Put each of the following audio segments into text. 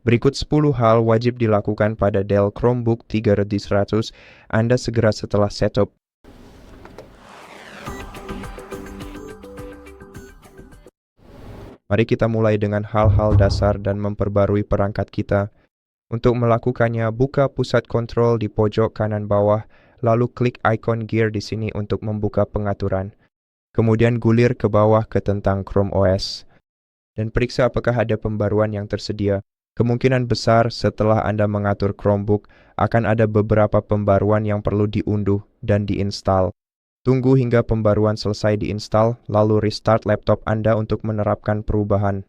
Berikut 10 hal wajib dilakukan pada Dell Chromebook 3100 Anda segera setelah setup. Mari kita mulai dengan hal-hal dasar dan memperbarui perangkat kita. Untuk melakukannya, buka pusat kontrol di pojok kanan bawah, lalu klik ikon gear di sini untuk membuka pengaturan. Kemudian gulir ke bawah ke tentang Chrome OS. Dan periksa apakah ada pembaruan yang tersedia. Kemungkinan besar setelah Anda mengatur Chromebook, akan ada beberapa pembaruan yang perlu diunduh dan diinstal. Tunggu hingga pembaruan selesai diinstal, lalu restart laptop Anda untuk menerapkan perubahan.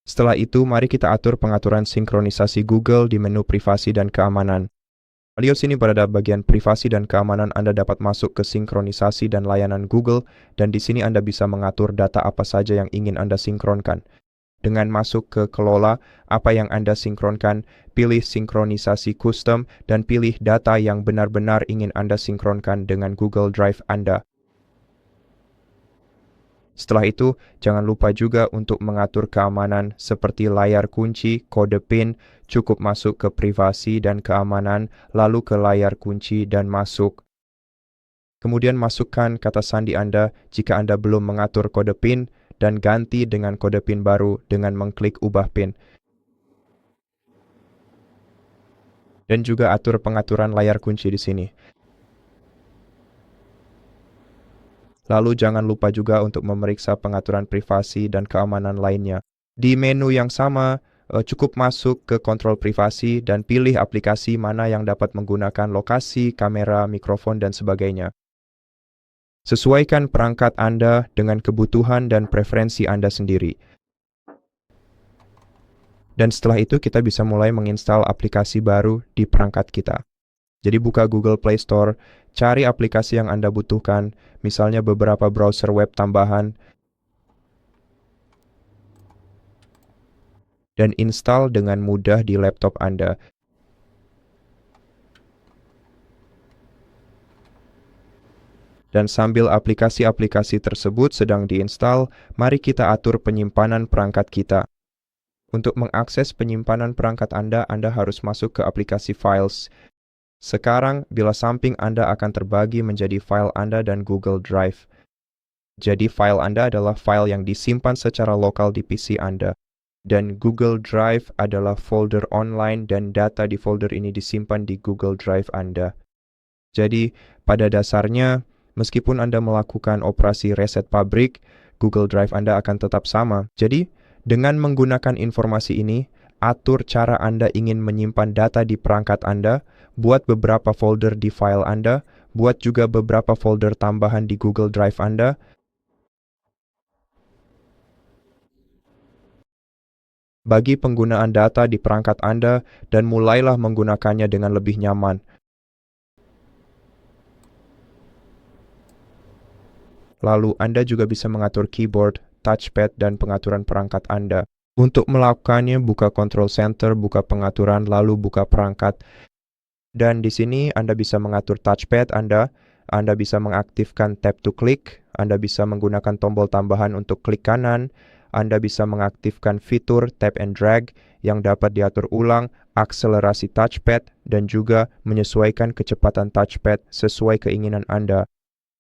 Setelah itu, mari kita atur pengaturan sinkronisasi Google di menu privasi dan keamanan. Lihat sini pada bagian privasi dan keamanan Anda dapat masuk ke sinkronisasi dan layanan Google, dan di sini Anda bisa mengatur data apa saja yang ingin Anda sinkronkan. Dengan masuk ke kelola apa yang Anda sinkronkan, pilih sinkronisasi custom, dan pilih data yang benar-benar ingin Anda sinkronkan dengan Google Drive Anda. Setelah itu, jangan lupa juga untuk mengatur keamanan seperti layar kunci, kode PIN, cukup masuk ke privasi dan keamanan, lalu ke layar kunci dan masuk. Kemudian masukkan kata sandi Anda jika Anda belum mengatur kode PIN dan ganti dengan kode PIN baru dengan mengklik ubah PIN. Dan juga atur pengaturan layar kunci di sini. Lalu jangan lupa juga untuk memeriksa pengaturan privasi dan keamanan lainnya. Di menu yang sama, cukup masuk ke kontrol privasi dan pilih aplikasi mana yang dapat menggunakan lokasi, kamera, mikrofon, dan sebagainya. Sesuaikan perangkat Anda dengan kebutuhan dan preferensi Anda sendiri. Dan setelah itu kita bisa mulai menginstal aplikasi baru di perangkat kita. Jadi buka Google Play Store, cari aplikasi yang Anda butuhkan, misalnya beberapa browser web tambahan, dan install dengan mudah di laptop Anda. Dan sambil aplikasi-aplikasi tersebut sedang diinstal, mari kita atur penyimpanan perangkat kita. Untuk mengakses penyimpanan perangkat Anda harus masuk ke aplikasi Files. Sekarang, bila samping Anda akan terbagi menjadi file Anda dan Google Drive. Jadi file Anda adalah file yang disimpan secara lokal di PC Anda. Dan Google Drive adalah folder online dan data di folder ini disimpan di Google Drive Anda. Jadi, pada dasarnya, meskipun Anda melakukan operasi reset pabrik, Google Drive Anda akan tetap sama. Jadi, dengan menggunakan informasi ini, atur cara Anda ingin menyimpan data di perangkat Anda, buat beberapa folder di file Anda, buat juga beberapa folder tambahan di Google Drive Anda. Bagi penggunaan data di perangkat Anda dan mulailah menggunakannya dengan lebih nyaman. Lalu Anda juga bisa mengatur keyboard, touchpad, dan pengaturan perangkat Anda. Untuk melakukannya, buka Control Center, buka pengaturan, lalu buka perangkat. Dan di sini Anda bisa mengatur touchpad Anda bisa mengaktifkan tap to click, Anda bisa menggunakan tombol tambahan untuk klik kanan, Anda bisa mengaktifkan fitur tap and drag yang dapat diatur ulang, akselerasi touchpad, dan juga menyesuaikan kecepatan touchpad sesuai keinginan Anda.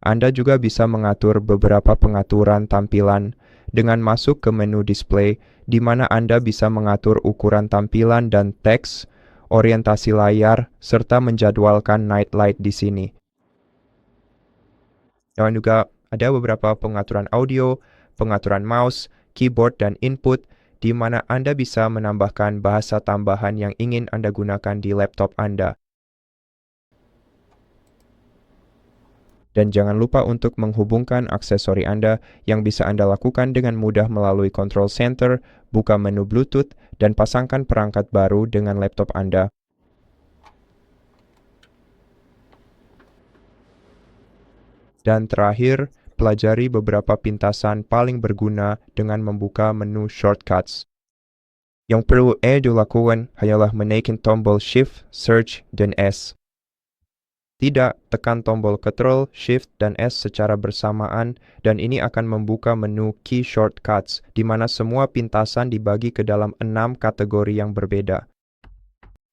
Anda juga bisa mengatur beberapa pengaturan tampilan dengan masuk ke menu display, di mana Anda bisa mengatur ukuran tampilan dan teks, orientasi layar, serta menjadwalkan night light di sini. Dan juga ada beberapa pengaturan audio, pengaturan mouse, keyboard, dan input, di mana Anda bisa menambahkan bahasa tambahan yang ingin Anda gunakan di laptop Anda. Dan jangan lupa untuk menghubungkan aksesori Anda yang bisa Anda lakukan dengan mudah melalui Control Center, buka menu Bluetooth, dan pasangkan perangkat baru dengan laptop Anda. Dan terakhir, pelajari beberapa pintasan paling berguna dengan membuka menu Shortcuts. Yang perlu dilakukan hanyalah menaikkan tombol Shift, Search, dan S. tidak, tekan tombol Ctrl, Shift, dan S secara bersamaan dan ini akan membuka menu Key Shortcuts di mana semua pintasan dibagi ke dalam 6 kategori yang berbeda.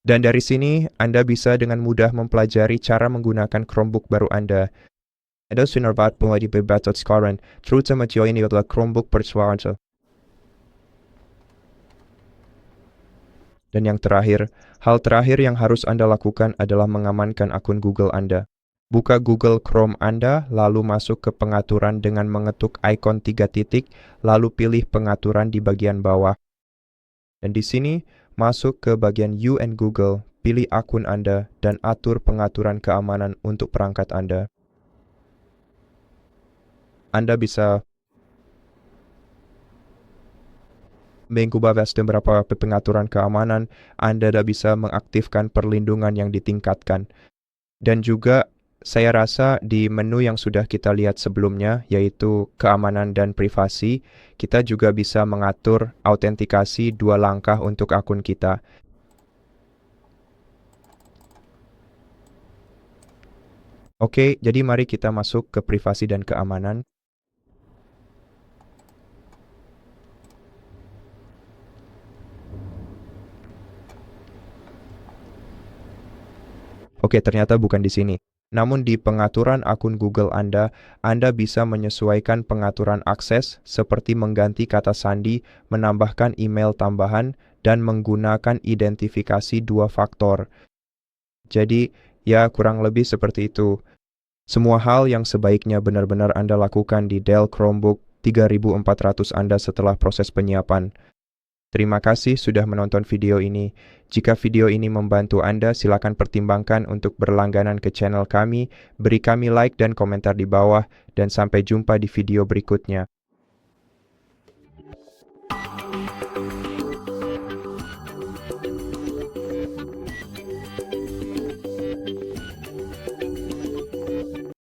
Dan dari sini, Anda bisa dengan mudah mempelajari cara menggunakan Chromebook baru Anda. Ada sinar baat mulai dibebatot sekarang, terutama ini adalah Chromebook persuasa. Dan yang terakhir, hal terakhir yang harus Anda lakukan adalah mengamankan akun Google Anda. Buka Google Chrome Anda, lalu masuk ke pengaturan dengan mengetuk ikon 3 titik, lalu pilih pengaturan di bagian bawah. Dan di sini, masuk ke bagian You and Google, pilih akun Anda, dan atur pengaturan keamanan untuk perangkat Anda. Anda bisa mengubah beberapa pengaturan keamanan, Anda bisa mengaktifkan perlindungan yang ditingkatkan. Dan juga saya rasa di menu yang sudah kita lihat sebelumnya, yaitu keamanan dan privasi, kita juga bisa mengatur autentikasi 2 langkah untuk akun kita. Oke, jadi mari kita masuk ke privasi dan keamanan. Oke, ternyata bukan di sini. Namun di pengaturan akun Google Anda bisa menyesuaikan pengaturan akses seperti mengganti kata sandi, menambahkan email tambahan, dan menggunakan identifikasi 2 faktor. Jadi, ya kurang lebih seperti itu. Semua hal yang sebaiknya benar-benar Anda lakukan di Dell Chromebook 3400 Anda setelah proses penyiapan. Terima kasih sudah menonton video ini. Jika video ini membantu Anda, silakan pertimbangkan untuk berlangganan ke channel kami, beri kami like dan komentar di bawah, dan sampai jumpa di video berikutnya.